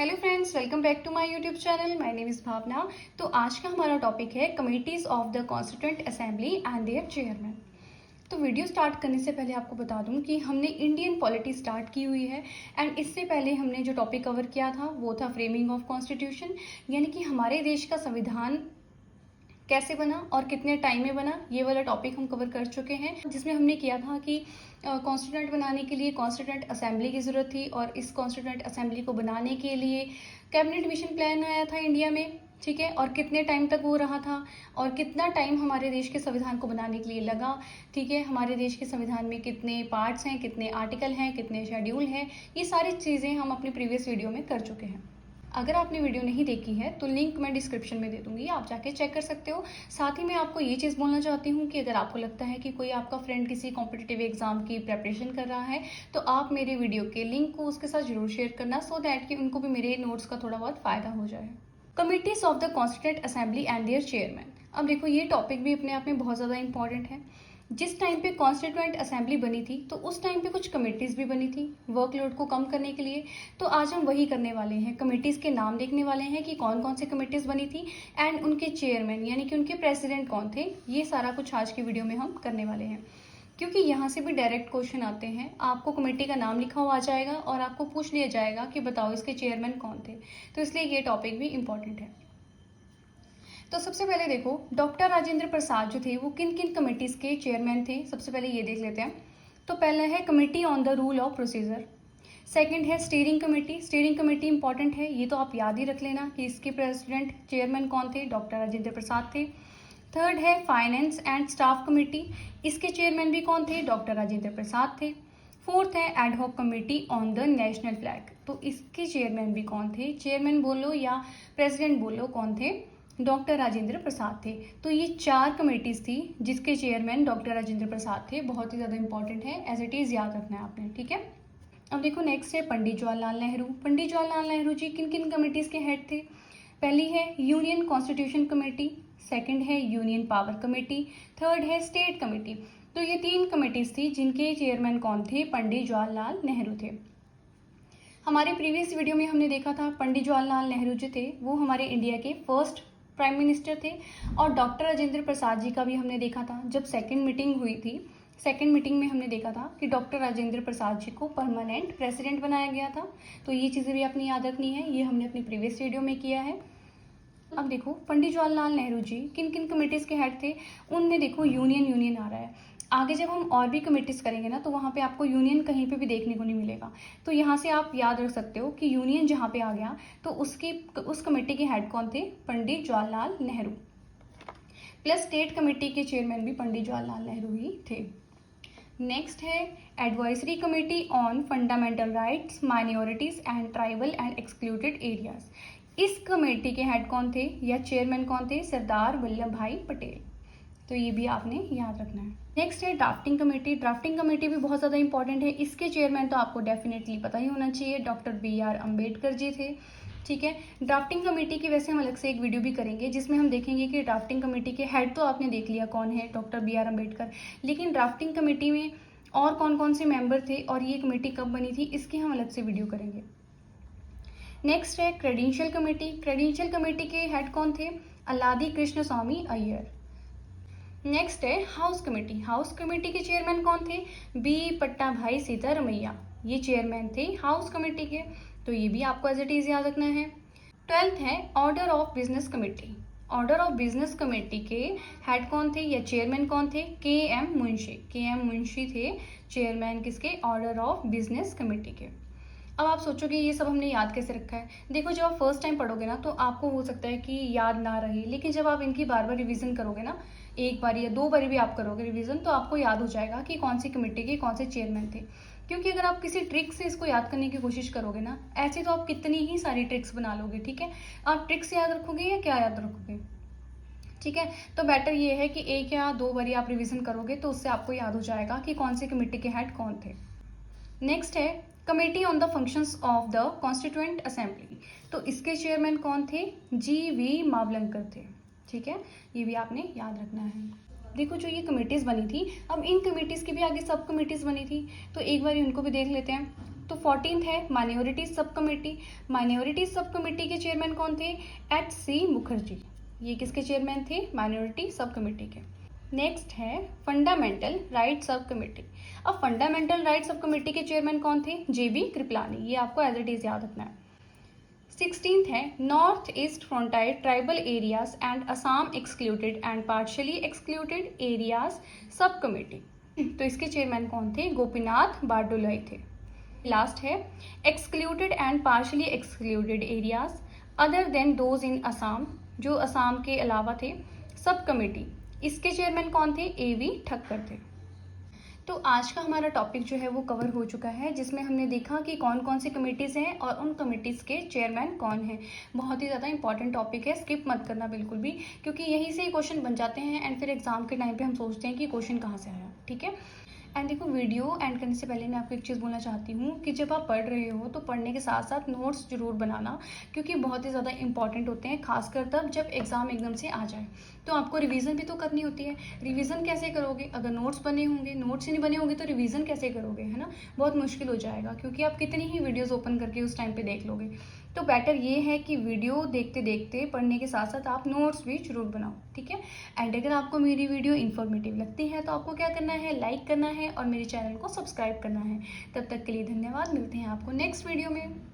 Hello friends, welcome back to my YouTube channel. My name is Bhavna. तो आज का हमारा टॉपिक है committees of the constituent assembly and their chairman. तो video start करने से पहले आपको बता दूं कि हमने इंडियन पॉलिटी स्टार्ट की हुई है एंड इससे पहले हमने जो टॉपिक कवर किया था वो था फ्रेमिंग ऑफ कॉन्स्टिट्यूशन, यानी कि हमारे देश का संविधान कैसे बना और कितने टाइम में बना। ये वाला टॉपिक हम कवर कर चुके हैं, जिसमें हमने किया था कि कॉन्स्टिट्यूएंट बनाने के लिए कॉन्स्टिट्यूएंट असेंबली की ज़रूरत थी और इस कॉन्स्टिट्यूएंट असेंबली को बनाने के लिए कैबिनेट मिशन प्लान आया था इंडिया में, ठीक है, और कितने टाइम तक वो रहा था और कितना टाइम हमारे देश के संविधान को बनाने के लिए लगा, ठीक है। हमारे देश के संविधान में कितने पार्ट्स हैं, कितने आर्टिकल हैं, कितने शेड्यूल हैं, ये सारी चीज़ें हम अपने प्रीवियस वीडियो में कर चुके हैं। अगर आपने वीडियो नहीं देखी है तो लिंक मैं डिस्क्रिप्शन में दे दूंगी, आप जाके चेक कर सकते हो। साथ ही मैं आपको ये चीज़ बोलना चाहती हूँ कि अगर आपको लगता है कि कोई आपका फ्रेंड किसी कॉम्पिटिटिव एग्जाम की प्रिपरेशन कर रहा है तो आप मेरे वीडियो के लिंक को उसके साथ जरूर शेयर करना, सो दैट कि उनको भी मेरे नोट्स का थोड़ा बहुत फ़ायदा हो जाए। Committees of the constituent assembly and their chairman. अब देखो, ये टॉपिक भी अपने आप में बहुत ज़्यादा इंपॉर्टेंट है। जिस टाइम पे कॉन्स्टिट्यूएंट असेंबली बनी थी तो उस टाइम पे कुछ कमिटीज़ भी बनी थी वर्कलोड को कम करने के लिए। तो आज हम वही करने वाले हैं, कमिटीज़ के नाम देखने वाले हैं कि कौन कौन सी कमिटीज़ बनी थी एंड उनके चेयरमैन यानी कि उनके प्रेसिडेंट कौन थे। ये सारा कुछ आज की वीडियो में हम करने वाले हैं, क्योंकि यहाँ से भी डायरेक्ट क्वेश्चन आते हैं। आपको कमेटी का नाम लिखा हुआ आ जाएगा और आपको पूछ लिया जाएगा कि बताओ इसके चेयरमैन कौन थे, तो इसलिए ये टॉपिक भी इम्पॉर्टेंट है। तो सबसे पहले देखो, डॉक्टर राजेंद्र प्रसाद जो थे वो किन किन कमेटीज़ के चेयरमैन थे, सबसे पहले ये देख लेते हैं। तो पहला है committee on the rule of procedure. Second है steering committee. Steering committee important है, ये तो आप याद ही रख लेना कि इसके प्रेसिडेंट चेयरमैन कौन थे, डॉक्टर राजेंद्र प्रसाद थे। थर्ड है फाइनेंस एंड स्टाफ कमेटी, इसके चेयरमैन भी कौन थे, डॉक्टर राजेंद्र प्रसाद थे। फोर्थ है ad hoc committee on the national flag, तो इसके चेयरमैन भी कौन थे, चेयरमैन बोलो या प्रेसिडेंट बोलो, कौन थे, डॉक्टर राजेंद्र प्रसाद थे। तो ये 4 कमेटीज़ थी जिसके चेयरमैन डॉक्टर राजेंद्र प्रसाद थे। बहुत ही ज़्यादा इंपॉर्टेंट है, एज इट इज़ याद रखना है आपने, ठीक है। अब देखो नेक्स्ट है पंडित जवाहरलाल नेहरू। पंडित जवाहरलाल नेहरू जी किन किन कमेटीज़ के हेड थे। पहली है यूनियन कॉन्स्टिट्यूशन कमेटी, सेकंड है यूनियन पावर कमेटी, थर्ड है स्टेट कमेटी। तो ये 3 कमेटीज़ थी जिनके चेयरमैन कौन थे, पंडित जवाहरलाल नेहरू थे। हमारे प्रीवियस वीडियो में हमने देखा था पंडित जवाहरलाल नेहरू जो थे वो हमारे इंडिया के फर्स्ट प्राइम मिनिस्टर थे, और डॉक्टर राजेंद्र प्रसाद जी का भी हमने देखा था जब सेकंड मीटिंग हुई थी। सेकंड मीटिंग में हमने देखा था कि डॉक्टर राजेंद्र प्रसाद जी को परमानेंट प्रेसिडेंट बनाया गया था। तो ये चीज़ें भी अपनी याद रखनी है, ये हमने अपनी प्रीवियस वीडियो में किया है। अब देखो पंडित जवाहरलाल नेहरू जी किन किन कमेटीज़ के हेड थे, उनमें देखो यूनियन आ रहा है। आगे जब हम और भी कमेटीज़ करेंगे ना तो वहाँ पे आपको यूनियन कहीं पे भी देखने को नहीं मिलेगा। तो यहाँ से आप याद रख सकते हो कि यूनियन जहाँ पे आ गया तो उस कमेटी के हेड कौन थे, Pandit Jawaharlal Nehru. Plus state committee के चेयरमैन भी पंडित जवाहरलाल नेहरू ही थे। नेक्स्ट है advisory committee on fundamental rights, minorities and tribal and excluded areas. इस कमेटी के हेड कौन थे या चेयरमैन कौन थे, सरदार वल्लभ भाई पटेल। तो ये भी आपने याद रखना है। नेक्स्ट है ड्राफ्टिंग कमेटी। ड्राफ्टिंग कमेटी भी बहुत ज़्यादा इंपॉर्टेंट है, इसके चेयरमैन तो आपको डेफिनेटली पता ही होना चाहिए, डॉक्टर BR अम्बेडकर जी थे, ठीक है। ड्राफ्टिंग कमेटी की वैसे हम अलग से एक वीडियो भी करेंगे जिसमें हम देखेंगे कि ड्राफ्टिंग कमेटी के हेड तो आपने देख लिया कौन है, डॉक्टर BR अम्बेडकर, लेकिन ड्राफ्टिंग कमेटी में और कौन कौन से मेंबर थे और ये कमेटी कब बनी थी, इसकी हम अलग से वीडियो करेंगे। नेक्स्ट है क्रेडेंशियल कमेटी। क्रेडेंशियल कमेटी के हेड कौन थे, अल्लादी कृष्ण स्वामी अय्यर। नेक्स्ट है हाउस कमेटी। हाउस कमेटी के चेयरमैन कौन थे, B पट्टाभाई सीतारमैया, ये चेयरमैन थे हाउस कमेटी के। तो ये भी आपको एज इट इज याद रखना है। 12th है order of business committee. Order of business committee के हेड कौन थे या चेयरमैन कौन थे, KM मुंशी। KM मुंशी थे चेयरमैन किसके, ऑर्डर ऑफ बिजनेस कमेटी के। अब आप सोचोगे ये सब हमने याद कैसे रखा है। देखो जब आप फर्स्ट टाइम पढ़ोगे ना तो आपको हो सकता है कि याद ना रहे, लेकिन जब आप इनकी बार बार रिवीजन करोगे ना, एक बार या 2 बार भी आप करोगे रिवीजन, तो आपको याद हो जाएगा कि कौन सी कमेटी के कौन से चेयरमैन थे। क्योंकि अगर आप किसी ट्रिक से इसको याद करने की कोशिश करोगे ना, ऐसे तो आप कितनी ही सारी ट्रिक्स बना लोगे, ठीक है। आप ट्रिक्स याद रखोगे या क्या याद रखोगे, ठीक है। तो बेटर ये है कि 1 या 2 बार आप रिवीजन करोगे तो उससे आपको याद हो जाएगा कि कौन सी कमेटी के हेड कौन थे। नेक्स्ट है committee on the functions of the constituent assembly. तो इसके चेयरमैन कौन थे, GV मावलंकर थे, ठीक है। ये भी आपने याद रखना है। देखो जो ये कमेटीज़ बनी थी, अब इन कमेटीज़ की भी आगे सब कमेटीज़ बनी थी, तो एक बार उनको भी देख लेते हैं। तो 14th है minority sub committee. Minority sub committee के चेयरमैन कौन थे? H.C. मुखर्जी। ये किसके चेयरमैन थे? माइनॉरिटी सब कमेटी के। नेक्स्ट है फंडामेंटल राइट सब कमेटी। अब फंडामेंटल राइट सब कमेटी के चेयरमैन कौन थे? J.B. कृपलानी। ये आपको एज इट इज याद रखना है। 16th है north east frontier tribal areas and Assam excluded and partially excluded areas sub committee. तो इसके चेयरमैन कौन थे? गोपीनाथ बारडोलाई थे। लास्ट है excluded and partially excluded areas other than those in Assam, जो असम के अलावा थे, सब कमेटी। इसके चेयरमैन कौन थे? A.V. ठक्कर थे। तो आज का हमारा टॉपिक जो है वो कवर हो चुका है, जिसमें हमने देखा कि कौन कौन सी कमेटीज़ हैं और उन कमेटीज़ के चेयरमैन कौन हैं। बहुत ही ज़्यादा इंपॉर्टेंट टॉपिक है, स्किप मत करना बिल्कुल भी, क्योंकि यहीं से ही क्वेश्चन बन जाते हैं एंड फिर एग्जाम के टाइम पे हम सोचते हैं कि क्वेश्चन कहाँ से आया। ठीक है। एंड देखो, वीडियो एंड करने से पहले मैं आपको एक चीज़ बोलना चाहती हूँ कि जब आप पढ़ रहे हो तो पढ़ने के साथ साथ नोट्स जरूर बनाना, क्योंकि बहुत ही ज़्यादा इंपॉर्टेंट होते हैं, खासकर तब जब एग्ज़ाम एकदम से आ जाए। तो आपको रिवीजन भी तो करनी होती है। रिवीजन कैसे करोगे? अगर नोट्स बने होंगे, नोट्स ही नहीं बने होंगे तो रिवीजन कैसे करोगे, है ना? बहुत मुश्किल हो जाएगा, क्योंकि आप कितनी ही वीडियोज़ ओपन करके उस टाइम पर देख लोगे। तो बेटर ये है कि वीडियो देखते देखते पढ़ने के साथ साथ आप नोट्स भी जरूर बनाओ। ठीक है। एंड अगर आपको मेरी वीडियो इन्फॉर्मेटिव लगती है तो आपको क्या करना है? लाइक करना है और मेरे चैनल को सब्सक्राइब करना है। तब तक के लिए धन्यवाद। मिलते हैं आपको नेक्स्ट वीडियो में।